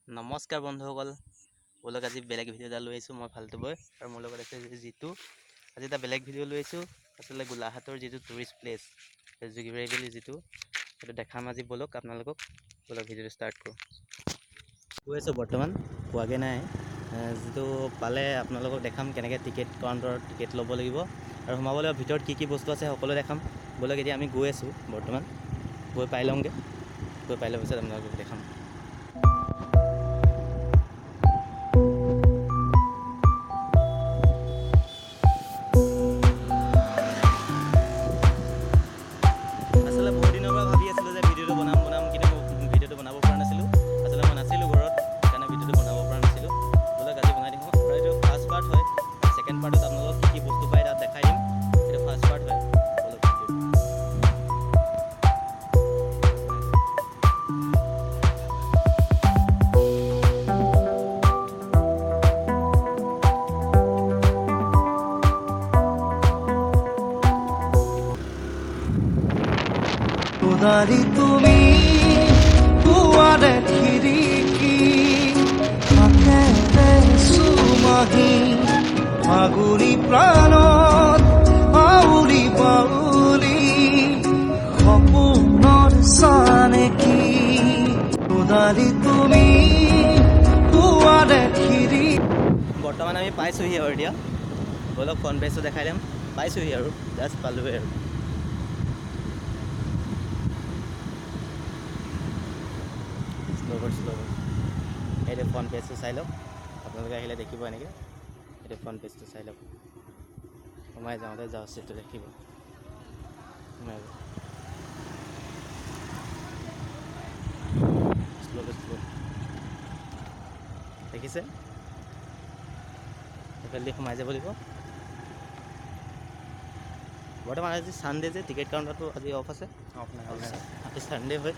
নমস্কাৰ বন্ধুসকল, বোলক আজি বেলেগ ভিডিঅ' এটা লৈ আহিছোঁ। মই ফাল্টু বয় আৰু মোৰ লগত আছে জিতু। আজি এটা বেলেগ ভিডিঅ' লৈ আহিছোঁ। আচলতে গোলাঘাটৰ যিটো টুৰিষ্ট প্লেচ যোগীবাৰী বুলি যিটো সেইটো দেখাম আজি। ব'লক আপোনালোকক, ব'লক ভিডিঅ'টো ষ্টাৰ্ট কৰোঁ। গৈ আছোঁ, বৰ্তমান পোৱাগৈ নাই। যিটো পালে আপোনালোকক দেখাম কেনেকৈ টিকেট কাউণ্টাৰত টিকেট ল'ব লাগিব আৰু সোমাব লাগিব। ভিতৰত কি কি বস্তু আছে সকলো দেখাম। ব'লক এতিয়া আমি গৈ আছোঁ, বৰ্তমান গৈ পাই লওঁগৈ। গৈ পাই লোৱাৰ পিছত আপোনালোকক দেখাম। আচলতে বহুত দিনৰ পৰা ভাবি আছিলোঁ যে ভিডিঅ'টো বনাম কিন্তু মই ভিডিঅ'টো বনাব পৰা নাছিলোঁ। আচলতে মই নাছিলোঁ ঘৰত, সেইকাৰণে ভিডিঅ'টো বনাব পৰা নাছিলোঁ। বোলক আজি বনাই দিম। আৰু এইটো ফাৰ্ষ্ট পাৰ্ট হয়। ছেকেণ্ড পাৰ্টত আপোনালোকক কি কি বস্তু পায় তাত দেখাই দিম। এইটো ফাৰ্ষ্ট পাৰ্ট হয়। ব'লক উদাৰি তুমি কুয়াৰে খিৰিকি আখেৰে সুমাহি ফাগুনি প্ৰাণত আউলি বাউলি সপোনৰ চানেকি উদাৰি তুমি কুয়াৰে খিৰি। বৰ্তমান আমি পাইছোঁহি আৰু এতিয়া ব'লক ফ্ৰণ্ট পেজটো দেখাই দিম। পাইছোঁহি আৰু জাষ্ট পালোঁহি আৰু শ্ল' এইটো ফ্ৰণ্ট পেজটো চাই লওক। আপোনালোকে আহিলে দেখিব এনেকৈ। এইটো ফ্ৰণ্ট পেজটো চাই লওক। সোমাই যাওঁতে যাওঁ চিটটো দেখিব। সোমাই শ্ল' দেখিছে? সেইফালেদি সোমাই যাব লাগিব। বৰ্তমান আজি ছানডে যে টিকেট কাউণ্টাৰটো আজি অফ আছে। আজি ছানডে হয়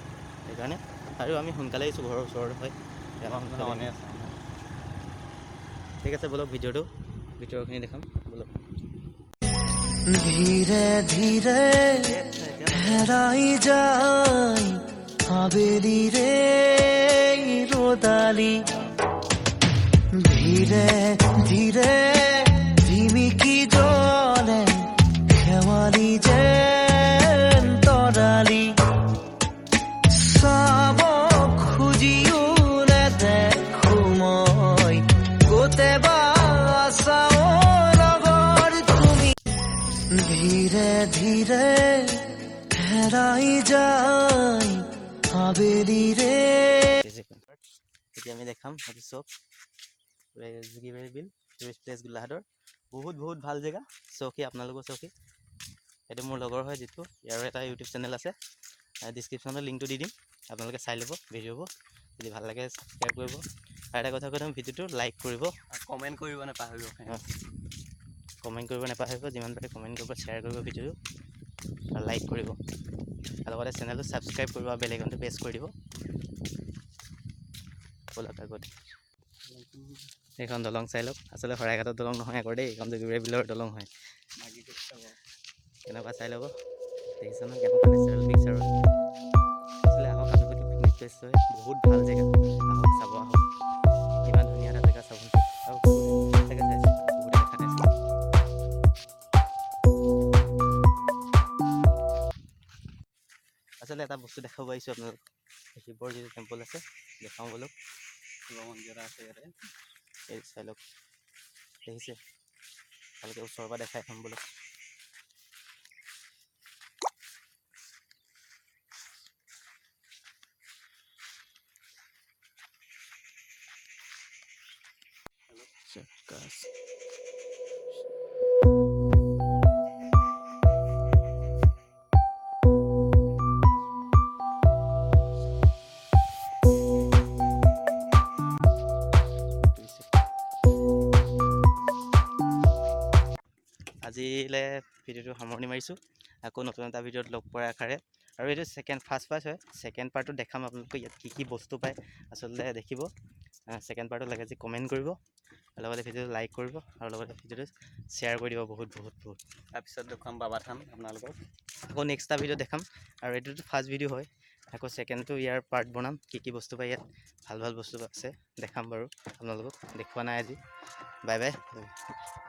সেইকাৰণে, আৰু আমি সোনকালে আহিছোঁ, ঘৰৰ ওচৰত হয়। ঠিক আছে, ব'লক ভিডিঅ'খিনি দেখাম। ব'লক। ধীরে ধীরে হেরাই যায় আবেলি রে রোদালি ধীরে ধীরে ঝিমিকি জলে খেৱালি যেন তৰালি চাব খুজিও নেদেখো মই গোটেবা চাও লগৰ তুমি ধীৰে ধীৰে হেৰাই যায় আবেলি ৰে। এতিয়া আমি দেখাম সেইটো চব যোগীবাৰী বিল টুৰিষ্ট প্লেচ গোলাঘাটৰ। বহুত ভাল জেগা, চৌকী, আপোনালোকৰ চৌকী। এইটো মোৰ লগৰ হয় যিটো, ইয়াৰো এটা ইউটিউব চেনেল আছে। ডিছক্ৰিপশ্যনত লিংকটো দি দিম, আপোনালোকে চাই ল'ব ভিডিঅ'বোৰ। যদি ভাল লাগে শ্বেয়াৰ কৰিব। আৰু এটা কথা কৈ দিম, ভিডিঅ'টো লাইক কৰিব, কমেণ্ট কৰিব নাপাহৰিব। যিমান পাৰে কমেণ্ট কৰিব, শ্বেয়াৰ কৰিব ভিডিঅ'টো আৰু লাইক কৰিব। আৰু লগতে চেনেলটো ছাবস্ক্ৰাইব কৰিব আৰু বেল আইকনটো প্ৰেছ কৰি দিব। ব'লক আগত এইখন দলং চাই লওক। আচলতে শৰাইঘাটৰ দলং নহয় আকৌ দেই, এইখন যোগীবাৰী বিলৰ দলং হয়। কেনেকুৱা চাই ল'ব, দেখিছে নহয় কেনেকুৱা নেচাৰেল পিকচাৰ হয়। আচলতে আহক, আপোনালোকে পিকনিক প্লেচ হয়, বহুত ভাল জেগা। আহক, চাব আহক, ইমান ধুনীয়া এটা জেগা চাব। আৰু বহুত জেগা চাইছে, বহুতে দেখা নাইছে। আচলতে এটা বস্তু দেখাব পাৰিছোঁ আপোনালোক, শিৱৰ যিটো টেম্পল আছে দেখাওঁ ব'লক। শিৱ মন্দিৰ এটা আছে ইয়াতে, এই চাই লওক। দেখিছে? ভালকৈ ওচৰৰ পৰা দেখাই থ'ম ব'লক। আজিলৈ ভিডিঅ'টো সামৰণি মাৰিছোঁ। আকৌ নতুন এটা ভিডিঅ'ত লগ পোৱাৰ আশাৰে। আৰু এইটো ফাৰ্ষ্ট পাৰ্ট হয়। ছেকেণ্ড পাৰ্টটো দেখাম আপোনালোকক, ইয়াত কি কি বস্তু পায় আচলতে দেখিব। ছেকেণ্ড পাৰ্টটো লাগে যে কমেণ্ট কৰিব, আৰু লগতে ভিডিঅ'টো লাইক কৰিব, আৰু লগতে ভিডিঅ'টো শ্বেয়াৰ কৰি দিব বহুত। তাৰপিছত দেখুৱাম বাবা থান আপোনালোকক। আকৌ নেক্সট এটা ভিডিঅ' দেখাম। আৰু এইটোতো ফাৰ্ষ্ট ভিডিঅ' হয়, আকৌ ছেকেণ্ডটো ইয়াৰ পাৰ্ট বনাম, কি বস্তু পাই ইয়াত ভাল ভাল বস্তু আছে দেখাম বাৰু আপোনালোকক, দেখুওৱা নাই আজি। Bye bye.